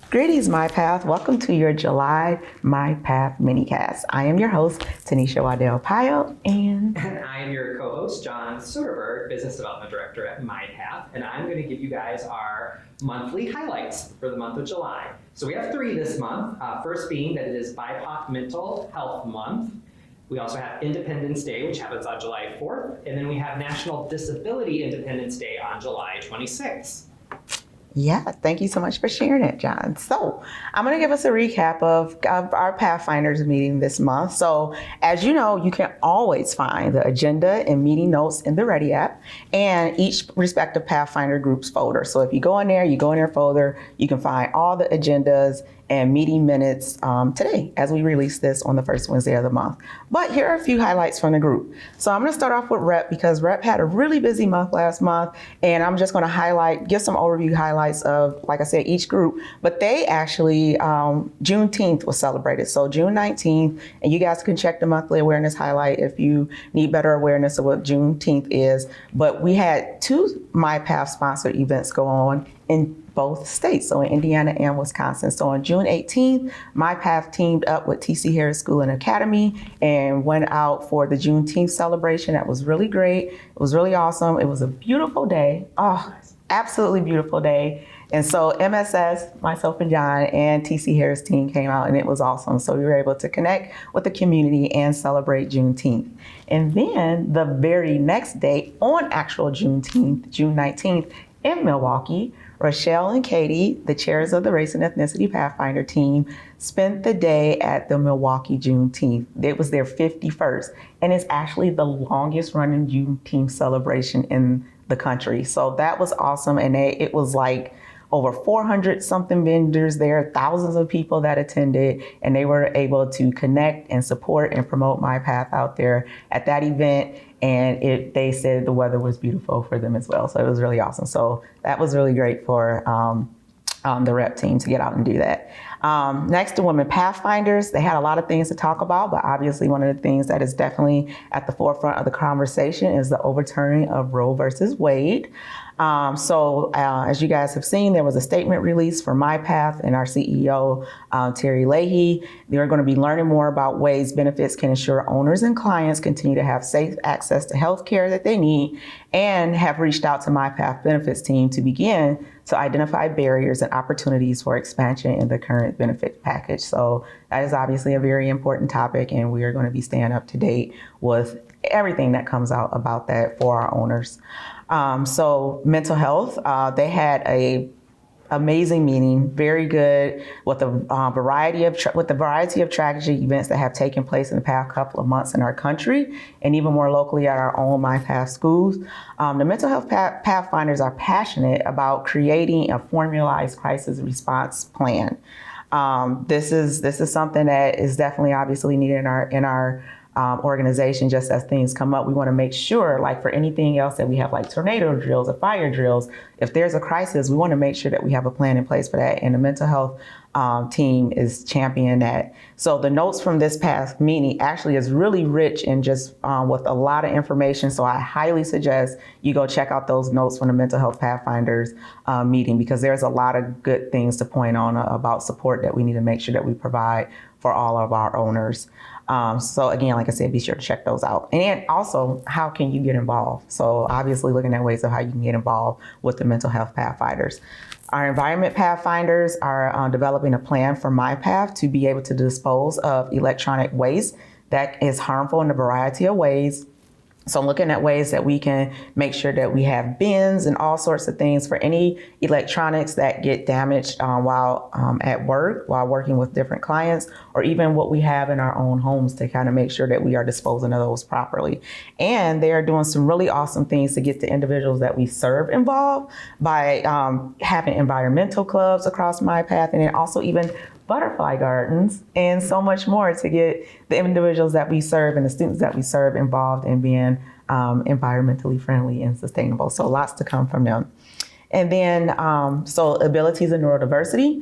Greetings, MyPath. Welcome to your July MyPath MiniCast. I am your host, Tanisha Waddell-Pyle, And I am your co-host, John Soderberg, Business Development Director at MyPath, and I'm going to give you guys our monthly highlights for the month of July. So we have 3 this month, first being that it is BIPOC Mental Health Month. We also have Independence Day, which happens on July 4th, and then we have National Disability Independence Day on July 26th. Yeah, thank you so much for sharing it, John. So I'm going to give us a recap of our Pathfinders meeting this month. So as you know, you can always find the agenda and meeting notes in the Ready app and each respective Pathfinder group's folder. So if you go in their folder, you can find all the agendas and meeting minutes today as we release this on the first Wednesday of the month. But here are a few highlights from the group. So I'm going to start off with Rep because Rep had a really busy month last month, and I'm just going to give some overview highlights of, like I said, each group. But they actually, Juneteenth was celebrated. So June 19th, and you guys can check the monthly awareness highlight if you need better awareness of what Juneteenth is. But we had 2 MyPath sponsored events go on in both states, so in Indiana and Wisconsin. So on June 18th, MyPath teamed up with TC Harris School and Academy and went out for the Juneteenth celebration. That was really great. It was really awesome. It was a beautiful day. Oh, absolutely beautiful day. And so MSS, myself and John, and TC Harris team came out, and it was awesome. So we were able to connect with the community and celebrate Juneteenth. And then the very next day, on actual Juneteenth, June 19th, in Milwaukee, Rochelle and Katie, the chairs of the Race and Ethnicity Pathfinder team, spent the day at the Milwaukee Juneteenth. It was their 51st, and it's actually the longest running Juneteenth celebration in the country. So that was awesome, and it was like over 400 something vendors there, thousands of people that attended, and they were able to connect and support and promote MyPath out there at that event. And they said the weather was beautiful for them as well. So it was really awesome. So that was really great for the rep team to get out and do that. Next to Women Pathfinders, they had a lot of things to talk about, but obviously one of the things that is definitely at the forefront of the conversation is the overturning of Roe versus Wade. As you guys have seen, there was a statement released for MyPath and our CEO, Terry Leahy. They're going to be learning more about ways benefits can ensure owners and clients continue to have safe access to health care that they need, and have reached out to MyPath benefits team to begin to identify barriers and opportunities for expansion in the current benefit package. So that is obviously a very important topic, and we are going to be staying up to date with everything that comes out about that for our owners. So mental health, they had a amazing meeting, very good, with the variety of tragedy events that have taken place in the past couple of months in our country, and even more locally at our own MyPath schools. The mental health Pathfinders are passionate about creating a formalized crisis response plan. This is something that is definitely obviously needed in our organization. Just as things come up, we want to make sure, like for anything else that we have, like tornado drills or fire drills, if there's a crisis, we want to make sure that we have a plan in place for that. And the mental health team is championing that. So the notes from this past meeting actually is really rich and just with a lot of information. So I highly suggest you go check out those notes from the Mental Health Pathfinders meeting, because there's a lot of good things to point on about support that we need to make sure that we provide for all of our owners. So again, like I said, be sure to check those out. And also, how can you get involved? So obviously looking at ways of how you can get involved with the Mental Health Pathfinders. Our Environment Pathfinders are developing a plan for MyPath to be able to dispose of electronic waste that is harmful in a variety of ways. So looking at ways that we can make sure that we have bins and all sorts of things for any electronics that get damaged while at work, while working with different clients, or even what we have in our own homes, to kind of make sure that we are disposing of those properly. And they are doing some really awesome things to get the individuals that we serve involved by having environmental clubs across MyPath, and then also even butterfly gardens, and so much more to get the individuals that we serve and the students that we serve involved in being environmentally friendly and sustainable. So lots to come from them. And then, so abilities and neurodiversity.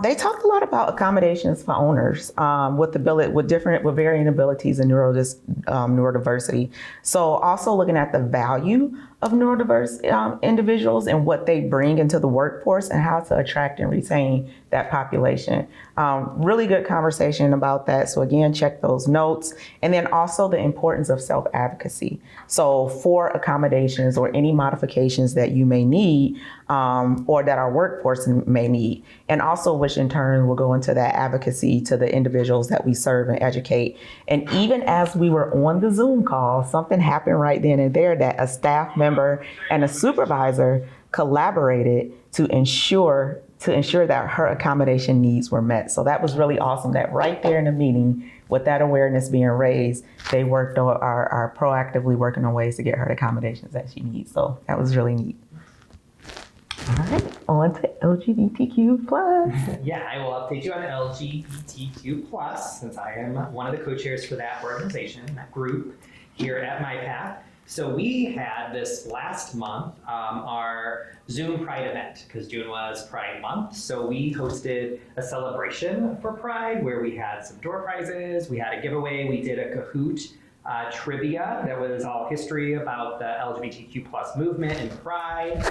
They talked a lot about accommodations for owners with varying abilities and neurodiversity. So also looking at the value of neurodiverse individuals and what they bring into the workforce and how to attract and retain that population. Really good conversation about that. So again, check those notes. And then also the importance of self-advocacy. So for accommodations or any modifications that you may need or that our workforce may need. And also which in turn will go into that advocacy to the individuals that we serve and educate. And even as we were on the Zoom call, something happened right then and there that a staff member and a supervisor collaborated to ensure that her accommodation needs were met. So that was really awesome that right there in the meeting, with that awareness being raised, they are proactively working on ways to get her the accommodations that she needs. So that was really neat. All right, on to LGBTQ Plus. Yeah, I will update you on LGBTQ Plus since I am one of the co-chairs for that organization, that group here at MyPath. So we had this last month, our Zoom Pride event, because June was Pride Month. So we hosted a celebration for Pride where we had some door prizes, we had a giveaway, we did a Kahoot trivia that was all history about the LGBTQ plus movement and Pride.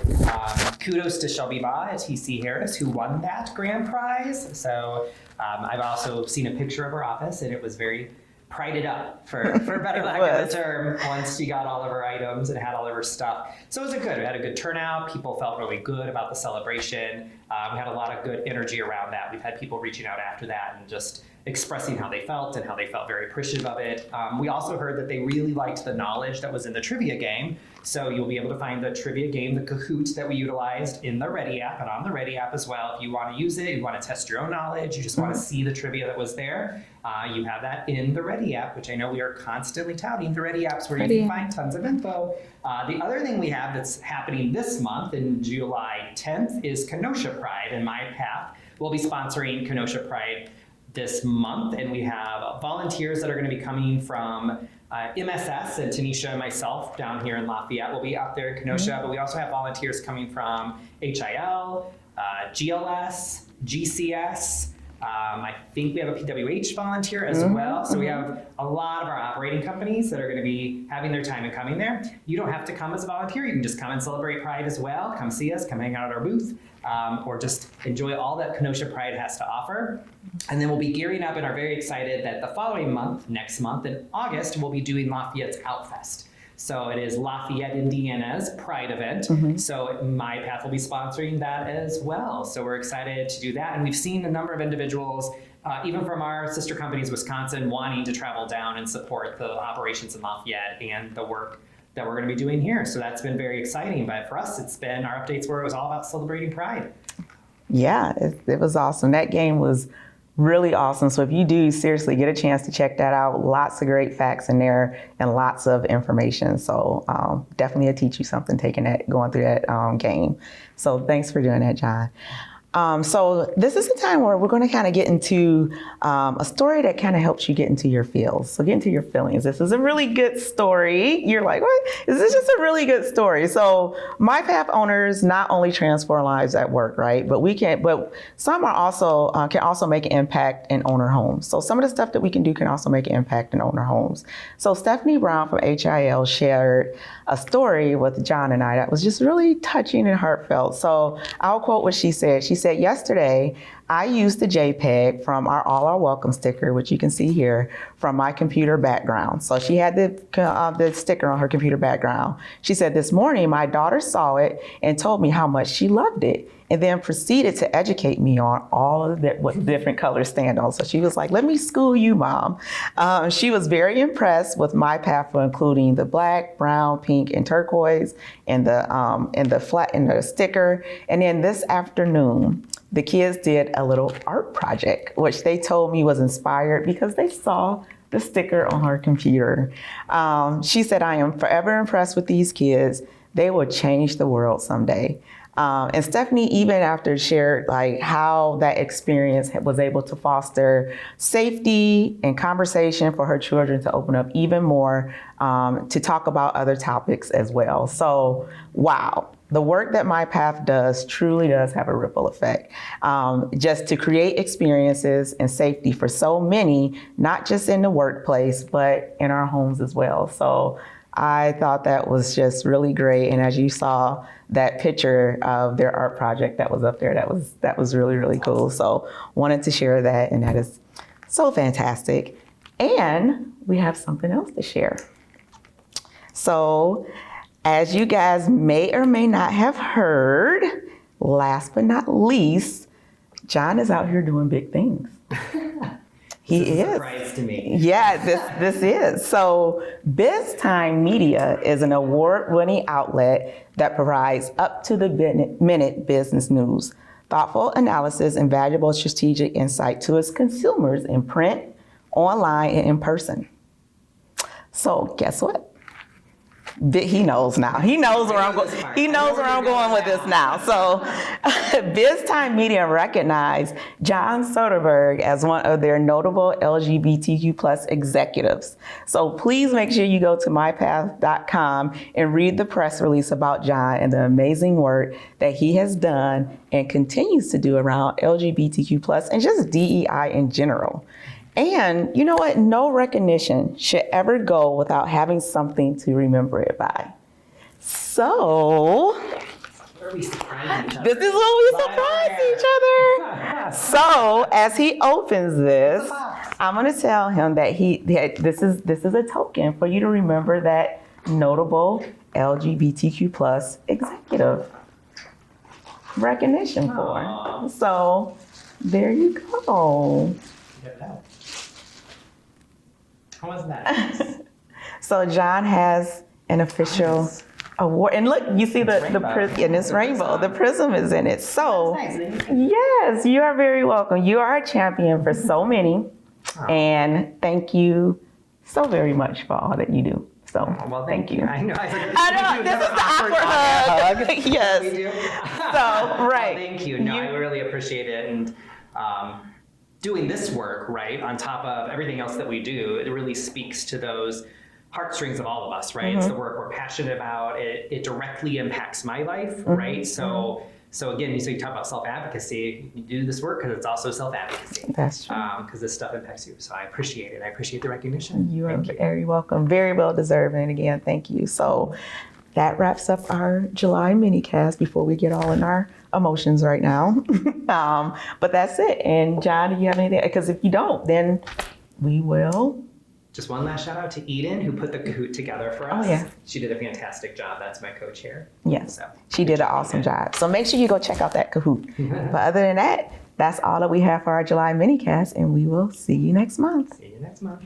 Kudos to Shelby Baugh at TC Harris who won that grand prize. So I've also seen a picture of her office and it was very prided up, for better lack of a term, once she got all of her items and had all of her stuff. So it was good. We had a good turnout. People felt really good about the celebration. We had a lot of good energy around that. We've had people reaching out after that and just expressing how they felt and how they felt very appreciative of it. We also heard that they really liked the knowledge that was in the trivia game. So you'll be able to find the trivia game, the Kahoot that we utilized in the Ready app and on the Ready app as well. If you want to use it, you want to test your own knowledge, you just want to see the trivia that was there, you have that in the Ready app, which I know we are constantly touting. The Ready app's where you can find tons of info. The other thing we have that's happening this month in July 10th is Kenosha Pride, and MyPath will be sponsoring Kenosha Pride this month, and we have volunteers that are going to be coming from MSS, and Tanisha and myself down here in Lafayette will be out there in Kenosha, but we also have volunteers coming from HIL, GLS, GCS, I think we have a PWH volunteer as well. So we have a lot of our operating companies that are going to be having their time and coming there. You don't have to come as a volunteer. You can just come and celebrate Pride as well. Come see us, come hang out at our booth, or just enjoy all that Kenosha Pride has to offer. And then we'll be gearing up and are very excited that the following month, next month in August, we'll be doing Lafayette's Outfest. So it is Lafayette, Indiana's Pride event. So MyPath will be sponsoring that as well. So we're excited to do that. And we've seen a number of individuals, even from our sister companies, Wisconsin, wanting to travel down and support the operations in Lafayette and the work that we're going to be doing here. So that's been very exciting. But for us, it's been our updates where it was all about celebrating Pride. Yeah, it was awesome. That game was really awesome. So if you do seriously get a chance to check that out, lots of great facts in there and lots of information. So definitely it'll teach you something going through that game. So thanks for doing that, John. So this is a time where we're going to kind of get into a story that kind of helps you get into your feels. So get into your feelings. This is a really good story. You're like, what? Is this just a really good story? So MyPath owners not only transform lives at work, right? But some are also can also make an impact in owner homes. So some of the stuff that we can do can also make an impact in owner homes. So Stephanie Brown from HIL shared a story with John and I that was just really touching and heartfelt. So I'll quote what she said. She said, yesterday, I used the JPEG from our All Are Welcome sticker, which you can see here, from my computer background. So she had the sticker on her computer background. She said, this morning, my daughter saw it and told me how much she loved it, and then proceeded to educate me on all of what different colors stand on. So she was like, let me school you, Mom. She was very impressed with MyPath for including the black, brown, pink, and turquoise in the sticker. And then this afternoon, the kids did a little art project, which they told me was inspired because they saw the sticker on her computer. She said, I am forever impressed with these kids. They will change the world someday. And Stephanie, even after shared like how that experience was able to foster safety and conversation for her children to open up even more, to talk about other topics as well. So, wow. The work that MyPath does truly does have a ripple effect, just to create experiences and safety for so many, not just in the workplace, but in our homes as well. So I thought that was just really great. And as you saw that picture of their art project that was up there, that was really, really cool. So wanted to share that, and that is so fantastic. And we have something else to share. So as you guys may or may not have heard, last but not least, John is out here doing big things. He is. A surprise to me. Yeah, this is. So BizTime Media is an award-winning outlet that provides up-to-the-minute business news, thoughtful analysis, and valuable strategic insight to its consumers in print, online, and in person. So guess what? He knows now. He knows where I'm going. He knows where I'm going with this now. So, BizTime Media recognized John Soderberg as one of their notable LGBTQ Plus executives. So please make sure you go to MyPath.com and read the press release about John and the amazing work that he has done and continues to do around LGBTQ Plus and just DEI in general. And you know what? No recognition should ever go without having something to remember it by. So, this is what we surprise each other. So, as he opens this, I'm going to tell him that this is a token for you to remember that notable LGBTQ plus executive recognition for. So, there you go. How was that? So John has an official award, and look, you see the prism, and it's rainbow. The prism is in it. So yes, you are very welcome. You are a champion for so many, and thank you so very much for all that you do. So well, thank you. I know. This is the awkward hug. Yes. We do. So right. Well, thank you. No, I really appreciate it, and doing this work, right, on top of everything else that we do, it really speaks to those heartstrings of all of us, right? Mm-hmm. It's the work we're passionate about. It directly impacts my life, mm-hmm. right? So again, you talk about self-advocacy. You do this work because it's also self-advocacy. That's true. Because this stuff impacts you. So I appreciate it. I appreciate the recognition. You are very welcome. Very well deserved. And again, thank you. So that wraps up our July minicast before we get all in our emotions right now. But that's it. And John, do you have anything? Because if you don't, then we will. Just one last shout out to Eden, who put the Kahoot together for us. Oh, yeah. She did a fantastic job. That's my co-chair. Yes, so, she did an awesome job. So make sure you go check out that Kahoot. But other than that, that's all that we have for our July minicast, and we will see you next month. See you next month.